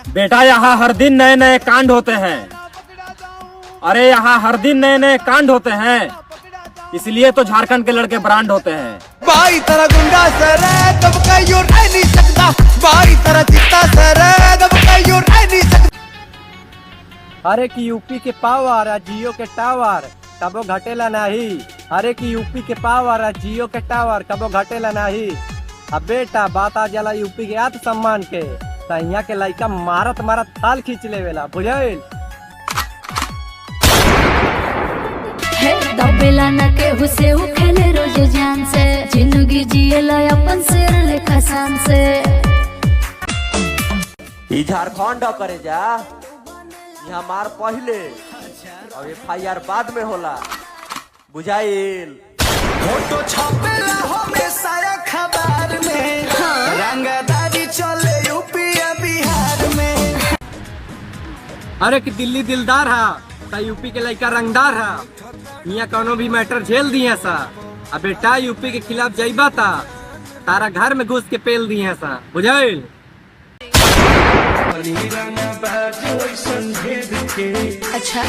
बेटा यहाँ हर दिन नए नए कांड होते हैं। अरे यहाँ हर दिन नए नए कांड होते हैं, इसलिए तो झारखंड के लड़के ब्रांड होते हैं। भाई तेरा गुंडा सर है, तब कहीं और रह नहीं सकता। भाई तेरा चित्ता सर है, तब कहीं और रह नहीं सकता। अरे की यूपी के पावर आ जियो के टावर कबो घटेला नहीं। अरे की यूपी के पावर आ जियो के टावर कबो घटेला नहीं। अब बेटा बात आ जाला यूपी के आत्मसम्मान के, तो यहाँ के लड़का मारत मारत थाल खींच लेवेला, बुझाइल। दबेला न केहू से उ खेले रोज जान से, जिंदगी जिएला अपन शेर लेखा शान से। ई झारखंड करे जा, यहाँ मार पहले और FIR बाद में होला, बुझाइल। फोटो छापेला हमेशा अखबार में, रंगदारी चले यूपी बिहार में। अरे की दिल्ली दिलदार है, तो यूपी के लड़का रंगदार है। यहाँ कोनो भी मैटर झेल दिए सा। अब बेटा यूपी के खिलाफ जाइबा ता तारा घर में घुस के पेल दिए सा, बुझाइल। अच्छा